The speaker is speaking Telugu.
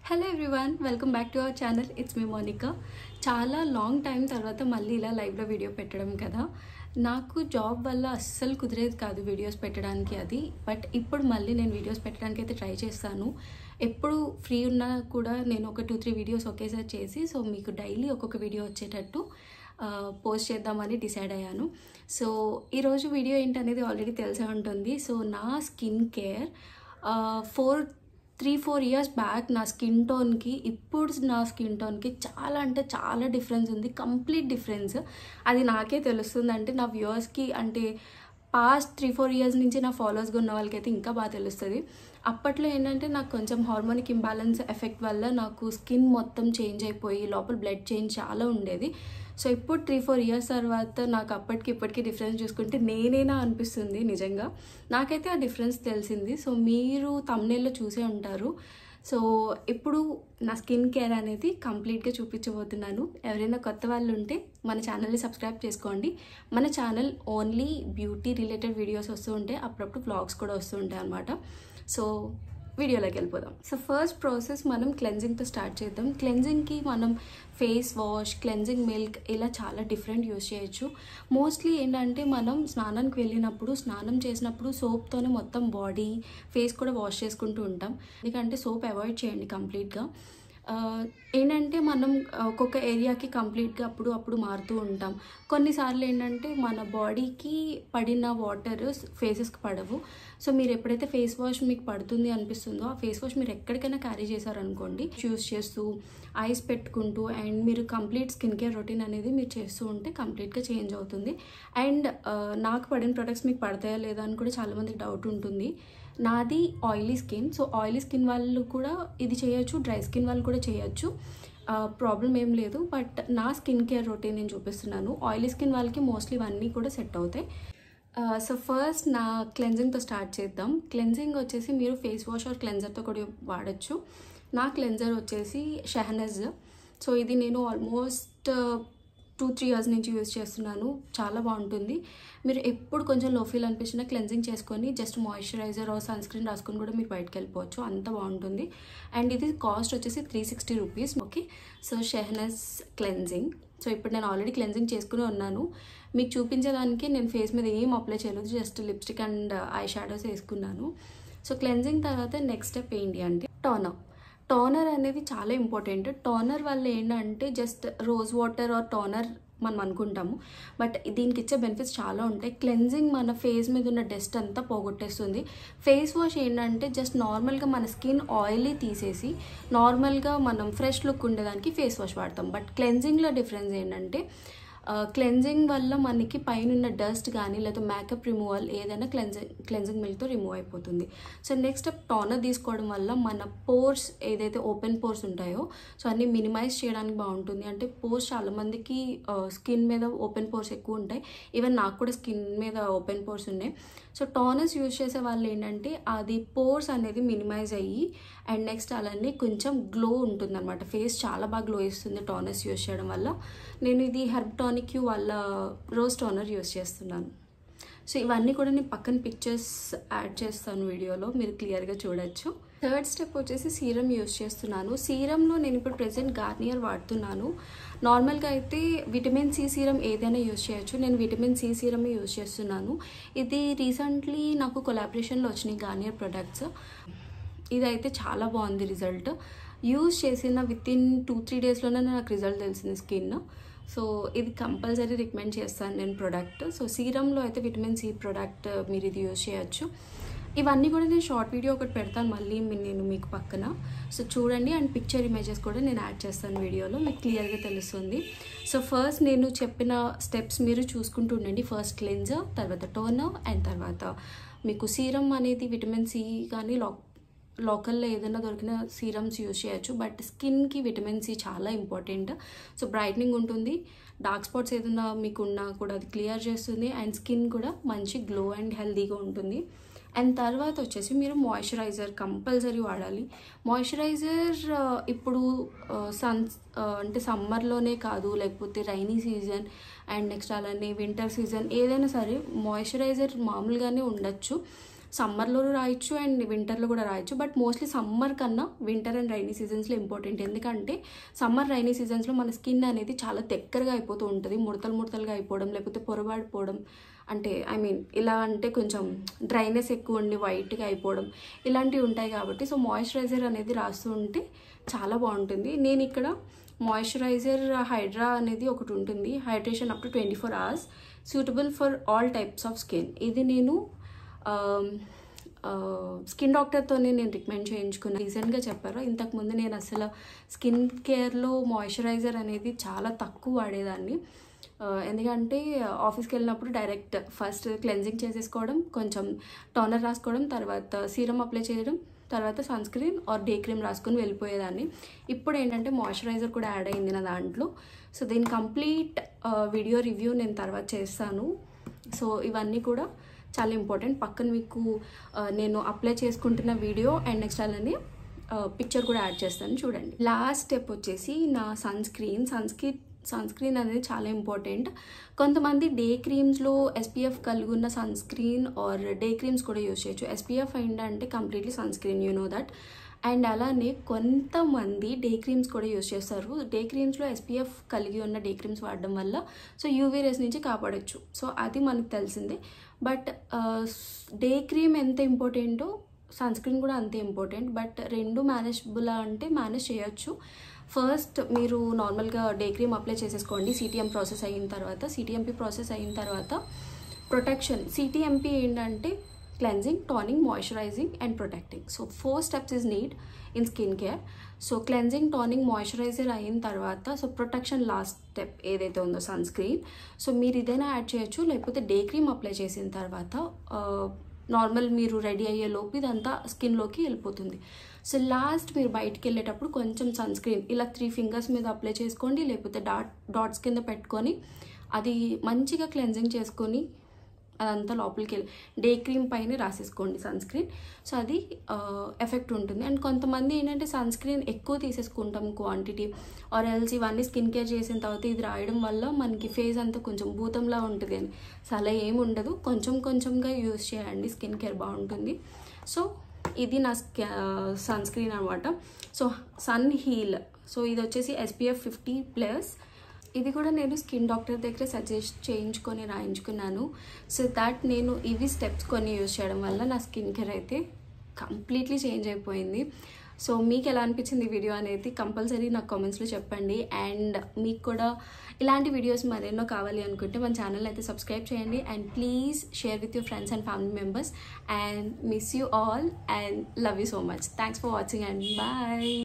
Hello everyone, welcome back to our channel. It's me Monica. చాలా లాంగ్ టైం తర్వాత మళ్ళీ ఇలా లైవ్లో వీడియో పెట్టడం కదా. నాకు జాబ్ వల్ల అస్సలు కుదిరేది కాదు వీడియోస్ పెట్టడానికి అది. బట్ ఇప్పుడు మళ్ళీ నేను వీడియోస్ పెట్టడానికి అయితే ట్రై చేస్తాను. ఎప్పుడు ఫ్రీ ఉన్నా కూడా నేను ఒక 2-3 వీడియోస్ ఒకేసారి చేసి సో మీకు డైలీ ఒక్కొక్క వీడియో వచ్చేటట్టు పోస్ట్ చేద్దామని డిసైడ్ అయ్యాను. సో ఈరోజు వీడియో ఏంటనేది ఆల్రెడీ తెలిసే ఉంటుంది. సో నా స్కిన్ కేర్ 3-4 ఇయర్స్ బ్యాక్ నా స్కిన్ టోన్కి ఇప్పుడు నా స్కిన్ టోన్కి చాలా అంటే చాలా డిఫరెన్స్ ఉంది. Complete difference. అది నాకే తెలుస్తుంది. అంటే నా వ్యూవర్స్కి అంటే పాస్ట్ 3-4 ఇయర్స్ నుంచి నా ఫాలోవర్స్గా ఉన్న వాళ్ళకైతే ఇంకా బాగా తెలుస్తుంది. అప్పట్లో ఏంటంటే నాకు కొంచెం హార్మోనిక్ ఇంబ్యాలెన్స్ ఎఫెక్ట్ వల్ల నాకు స్కిన్ మొత్తం చేంజ్ అయిపోయి లోపల బ్లడ్ చేంజ్ చాలా ఉండేది. సో ఇప్పుడు 3-4 ఇయర్స్ తర్వాత నాకు అప్పటికి ఇప్పటికీ డిఫరెన్స్ చూసుకుంటే నేనేనా అనిపిస్తుంది నిజంగా. నాకైతే ఆ డిఫరెన్స్ తెలిసింది. సో మీరు థంబ్నెయిల్లో చూసే ఉంటారు. సో ఇప్పుడు నా స్కిన్ కేర్ అనేది కంప్లీట్గా చూపించబోతున్నాను. ఎవరైనా కొత్త వాళ్ళు ఉంటే మన ఛానల్ని సబ్స్క్రైబ్ చేసుకోండి. మన channel only beauty related videos వస్తూ ఉంటాయి, అప్పుడప్పుడు వ్లాగ్స్ కూడా వస్తూ ఉంటాయి అన్నమాట. సో వీడియోలోకి వెళ్ళిపోదాం. సో ఫస్ట్ ప్రాసెస్ మనం క్లెన్జింగ్తో స్టార్ట్ చేద్దాం. క్లెన్జింగ్కి మనం ఫేస్ వాష్, క్లెన్జింగ్ మిల్క్ ఇలా చాలా డిఫరెంట్ యూస్ చేయొచ్చు. మోస్ట్లీ ఏంటంటే మనం స్నానానికి వెళ్ళినప్పుడు స్నానం చేసినప్పుడు సోప్తోనే మొత్తం బాడీ ఫేస్ కూడా వాష్ చేసుకుంటూ ఉంటాం. ఎందుకంటే సోప్ అవాయిడ్ చేయండి కంప్లీట్గా. ఏంటంటే మనం ఒక్కొక్క ఏరియాకి కంప్లీట్గా అప్పుడు మారుతూ ఉంటాం. కొన్నిసార్లు ఏంటంటే మన బాడీకి పడిన వాటర్ ఫేసెస్కి పడవు. సో మీరు ఎప్పుడైతే ఫేస్ వాష్ మీకు పడుతుంది అనిపిస్తుందో ఆ ఫేస్ వాష్ మీరు ఎక్కడికైనా క్యారీ చేశారనుకోండి, యూస్ చేస్తూ ఐస్ పెట్టుకుంటూ అండ్ మీరు కంప్లీట్ స్కిన్ కేర్ రొటీన్ అనేది మీరు చేస్తూ ఉంటే కంప్లీట్గా చేంజ్ అవుతుంది. అండ్ నాకు పడిన ప్రొడక్ట్స్ మీకు పడతాయా లేదా అని కూడా చాలామందికి డౌట్ ఉంటుంది. నాది oily skin. So oily skin వాళ్ళు కూడా ఇది చేయొచ్చు, డ్రై స్కిన్ వాళ్ళు కూడా చేయొచ్చు, ప్రాబ్లం ఏం లేదు. బట్ నా స్కిన్ కేర్ రొటీన్ నేను చూపిస్తున్నాను. ఆయిలీ స్కిన్ వాళ్ళకి మోస్ట్లీ ఇవన్నీ కూడా సెట్ అవుతాయి. సో ఫస్ట్ నా క్లెన్జింగ్తో స్టార్ట్ చేద్దాం. క్లెన్జింగ్ వచ్చేసి మీరు ఫేస్ వాష్ ఆర్ క్లెన్జర్తో కూడా వాడచ్చు. నా క్లెన్జర్ వచ్చేసి షెహనాజ్. సో ఇది నేను ఆల్మోస్ట్ 2-3 ఇయర్స్ నుంచి యూజ్ చేస్తున్నాను. చాలా బాగుంటుంది. మీరు ఎప్పుడు కొంచెం లో ఫీల్ అనిపించినా క్లెన్జింగ్ చేసుకొని just moisturiser or sunscreen రాసుకొని కూడా మీరు బయటకు వెళ్ళిపోవచ్చు. అంత బాగుంటుంది. అండ్ ఇది కాస్ట్ వచ్చేసి 360 rupees. Okay, so Shahnaz cleansing. So ఇప్పుడు నేను ఆల్రెడీ క్లెన్జింగ్ చేసుకుని ఉన్నాను. మీకు చూపించేదానికి నేను ఫేస్ మీద ఏం అప్లై చేయలేదు, just lipstick and I shadows వేసుకున్నాను. సో క్లెన్జింగ్ తర్వాత నెక్స్ట్ స్టెప్ ఏంటి అంటే టోనర్. టోనర్ అనేది చాలా ఇంపార్టెంట్. టోనర్ వల్ల ఏంటంటే just rose water or toner మనం అనుకుంటాము, బట్ దీనికి ఇచ్చే బెనిఫిట్స్ చాలా ఉంటాయి. క్లెన్జింగ్ మన ఫేస్ మీద ఉన్న డస్ట్ అంతా పోగొట్టేస్తుంది. ఫేస్ వాష్ ఏంటంటే జస్ట్ నార్మల్గా మన స్కిన్ ఆయిలీ తీసేసి నార్మల్గా మనం ఫ్రెష్ లుక్ ఉండేదానికి ఫేస్ వాష్ వాడతాం. బట్ క్లెన్జింగ్లో డిఫరెన్స్ ఏంటంటే క్లెన్జింగ్ వల్ల మనకి పైన డస్ట్ కానీ లేదా మేకప్ రిమూవల్ ఏదైనా క్లెన్జింగ్ మిల్క్తో రిమూవ్ అయిపోతుంది. సో నెక్స్ట్ స్టెప్ టోనర్ తీసుకోవడం వల్ల మన పోర్స్ ఏదైతే ఓపెన్ పోర్స్ ఉంటాయో సో అన్నీ మినిమైజ్ చేయడానికి బాగుంటుంది. అంటే పోర్స్ చాలామందికి స్కిన్ మీద ఓపెన్ పోర్స్ ఎక్కువ ఉంటాయి. ఈవెన్ నాకు కూడా స్కిన్ మీద ఓపెన్ పోర్స్ ఉన్నాయి. సో టోనర్స్ యూజ్ చేసే వాళ్ళు ఏంటంటే అది పోర్స్ అనేది మినిమైజ్ అయ్యి అండ్ నెక్స్ట్ అలానే కొంచెం గ్లో ఉంటుంది అనమాట. ఫేస్ చాలా బాగా గ్లో ఇస్తుంది టోనర్స్ యూజ్ చేయడం వల్ల. నేను ఇది హెర్బ్ టానిక్ వాళ్ళ రోజ్ టోనర్ యూజ్ చేస్తున్నాను. సో ఇవన్నీ కూడా నేను పక్కన పిక్చర్స్ యాడ్ చేస్తాను వీడియోలో, మీరు క్లియర్గా చూడొచ్చు. థర్డ్ స్టెప్ వచ్చేసి సీరం యూజ్ చేస్తున్నాను. సీరంలో నేను ఇప్పుడు ప్రెజెంట్ గార్నియర్ వాడుతున్నాను. నార్మల్గా అయితే విటమిన్ సి సీరం ఏదైనా యూజ్ చేయొచ్చు. నేను విటమిన్ సి సీరమే యూజ్ చేస్తున్నాను. ఇది రీసెంట్లీ నాకు కొలాబరేషన్లో వచ్చినాయి గార్నియర్ ప్రొడక్ట్స్. ఇదైతే చాలా బాగుంది రిజల్ట్. యూజ్ చేసిన వితిన్ 2-3 డేస్లోనే నాకు రిజల్ట్ తెలిసింది స్కిన్. సో ఇది కంపల్సరీ రికమెండ్ చేస్తాను నేను ప్రోడక్ట్. సో సీరంలో అయితే విటమిన్ సి ప్రోడక్ట్ మీరు ఇది యూజ్ చేయొచ్చు. ఇవన్నీ కూడా నేను షార్ట్ వీడియో ఒకటి పెడతాను మళ్ళీ నేను మీకు పక్కన. సో చూడండి అండ్ పిక్చర్ ఇమేజెస్ కూడా నేను యాడ్ చేస్తాను వీడియోలో, మీకు క్లియర్గా తెలుస్తుంది. సో ఫస్ట్ నేను చెప్పిన స్టెప్స్ మీరు చూసుకుంటూ ఉండండి. ఫస్ట్ క్లెన్జర్, తర్వాత టోనర్ అండ్ తర్వాత మీకు సీరం అనేది విటమిన్ సి కానీ లోకల్లో ఏదైనా దొరికిన సీరమ్స్ యూజ్ చేయొచ్చు. బట్ స్కిన్కి విటమిన్ సి చాలా ఇంపార్టెంట్. సో బ్రైట్నింగ్ ఉంటుంది, డార్క్ స్పాట్స్ ఏదైనా మీకు ఉన్నా కూడా అది క్లియర్ చేస్తుంది అండ్ స్కిన్ కూడా మంచి గ్లో అండ్ హెల్తీగా ఉంటుంది. అండ్ తర్వాత వచ్చేసి మీరు మాయిశ్చరైజర్ కంపల్సరీ వాడాలి. మాయిశ్చరైజర్ ఇప్పుడు అంటే సమ్మర్లోనే కాదు, లేకపోతే రైనీ సీజన్ అండ్ నెక్స్ట్ అలానే వింటర్ సీజన్ ఏదైనా సరే మాయిశ్చరైజర్ మామూలుగానే ఉండొచ్చు. సమ్మర్లో రాయొచ్చు అండ్ వింటర్లో కూడా రాయొచ్చు. బట్ మోస్ట్లీ సమ్మర్ కన్నా వింటర్ అండ్ రైనీ సీజన్స్లో ఇంపార్టెంట్. ఎందుకంటే సమ్మర్ రైనీ సీజన్స్లో మన స్కిన్ అనేది చాలా దగ్గరగా అయిపోతూ ఉంటుంది, ముడతలుగా అయిపోవడం, లేకపోతే పొరబాడిపోవడం, అంటే ఐ మీన్ ఇలా అంటే కొంచెం డ్రైనెస్ ఎక్కువ ఉండి వైట్గా అయిపోవడం ఇలాంటివి ఉంటాయి. కాబట్టి సో మాయిశ్చరైజర్ అనేది రాస్తూ ఉంటే చాలా బాగుంటుంది. నేను ఇక్కడ మాయిశ్చరైజర్ హైడ్రా అనేది ఒకటి ఉంటుంది, hydration up to 24 hours, suitable for all types of skin. ఇది నేను స్కిన్ డాక్టర్తోనే నేను రికమెండ్ చేయించుకున్నాను. రీసెంట్గా చెప్పారు, ఇంతకుముందు నేను అసలు స్కిన్ కేర్లో మాయిశ్చరైజర్ అనేది చాలా తక్కువ వాడేదాన్ని. ఎందుకంటే ఆఫీస్కి వెళ్ళినప్పుడు డైరెక్ట్ ఫస్ట్ క్లెన్జింగ్ చేసేసుకోవడం, కొంచెం టోనర్ రాసుకోవడం, తర్వాత సీరం అప్లై చేయడం, తర్వాత sunscreen or day cream రాసుకొని వెళ్ళిపోయేదాన్ని. ఇప్పుడు ఏంటంటే మాయిశ్చరైజర్ కూడా యాడ్ అయింది నా దాంట్లో. సో దీని కంప్లీట్ వీడియో రివ్యూ నేను తర్వాత చేస్తాను. సో ఇవన్నీ కూడా చాలా ఇంపార్టెంట్. పక్కన మీకు నేను అప్లై చేసుకుంటున్న వీడియో అండ్ నెక్స్ట్ అలానే పిక్చర్ కూడా యాడ్ చేస్తాను, చూడండి. లాస్ట్ స్టెప్ వచ్చేసి నా సన్ స్క్రీన్ అనేది చాలా ఇంపార్టెంట్. కొంతమంది డే క్రీమ్స్లో SPF కలిగి ఉన్న sunscreen or day creams కూడా యూజ్ చేయొచ్చు. SPF ఏంటంటే completely sunscreen, you know that. And అలానే కొంతమంది డే క్రీమ్స్ కూడా యూజ్ చేస్తారు. డే క్రీమ్స్లో SPF కలిగి ఉన్న డే క్రీమ్స్ వాడడం వల్ల సో UV రేస్ నుంచి కాపాడచ్చు. సో అది మనకు తెలిసిందే. బట్ డే క్రీమ్ ఎంత ఇంపార్టెంటో సన్ స్క్రీన్ కూడా అంతే ఇంపార్టెంట్. బట్ రెండు మేనేజబుల్ అంటే మేనేజ్ చేయొచ్చు. ఫస్ట్ మీరు నార్మల్గా డే క్రీమ్ అప్లై చేసేసుకోండి. CTM ప్రాసెస్ అయిన తర్వాత, CTMP ప్రాసెస్ అయిన తర్వాత ప్రొటెక్షన్. CTMP ఏంటంటే cleansing, toning, moisturising and protecting. So 4 steps is need in skin care. So cleansing, toning, moisturiser అయిన తర్వాత సో ప్రొటెక్షన్ లాస్ట్ స్టెప్ ఏదైతే ఉందో సన్ స్క్రీన్. సో మీరు ఇదైనా యాడ్ చేయొచ్చు, లేకపోతే డే క్రీమ్ అప్లై చేసిన తర్వాత నార్మల్ మీరు రెడీ అయ్యే లోపు ఇదంతా స్కిన్లోకి వెళ్ళిపోతుంది. సో లాస్ట్ మీరు బయటికి వెళ్ళేటప్పుడు కొంచెం సన్ స్క్రీన్ ఇలా 3 fingers మీద అప్లై చేసుకోండి, లేకపోతే డాట్స్ కింద పెట్టుకొని అది మంచిగా క్లెన్జింగ్ చేసుకొని అదంతా లోపలికి వెళ్ళి డే క్రీమ్ పైన రాసేసుకోండి సన్ స్క్రీన్. సో అది ఎఫెక్ట్ ఉంటుంది. అండ్ కొంతమంది ఏంటంటే సన్ స్క్రీన్ ఎక్కువ తీసేసుకుంటాం క్వాంటిటీ, ఆర్ ఎల్స్ ఇవన్నీ స్కిన్ కేర్ చేసిన తర్వాత ఇది రాయడం వల్ల మనకి ఫేస్ అంతా కొంచెం భూతంలా ఉంటుంది అని. సో అలా ఏమి ఉండదు, కొంచెంగా యూజ్ చేయండి, స్కిన్ కేర్ బాగుంటుంది. సో ఇది నా సన్ స్క్రీన్ అనమాట. So sun heal. సో ఇది వచ్చేసి SPF 50+. ఇది కూడా నేను స్కిన్ డాక్టర్ దగ్గర సజెస్ట్ చేయించుకొని రాయించుకున్నాను. సో దాట్ నేను ఇవి స్టెప్స్ కొన్ని యూజ్ చేయడం వల్ల నా స్కిన్ కేర్ అయితే కంప్లీట్లీ చేంజ్ అయిపోయింది. సో మీకు ఎలా అనిపించింది ఈ వీడియో అనేది కంపల్సరీ నాకు కామెంట్స్లో చెప్పండి. అండ్ మీకు కూడా ఇలాంటి వీడియోస్ మరెన్నో కావాలి అనుకుంటే మన ఛానల్ అయితే సబ్స్క్రైబ్ చేయండి. And please share with your friends and family members. And miss you all and love you so much. Thanks for watching and bye.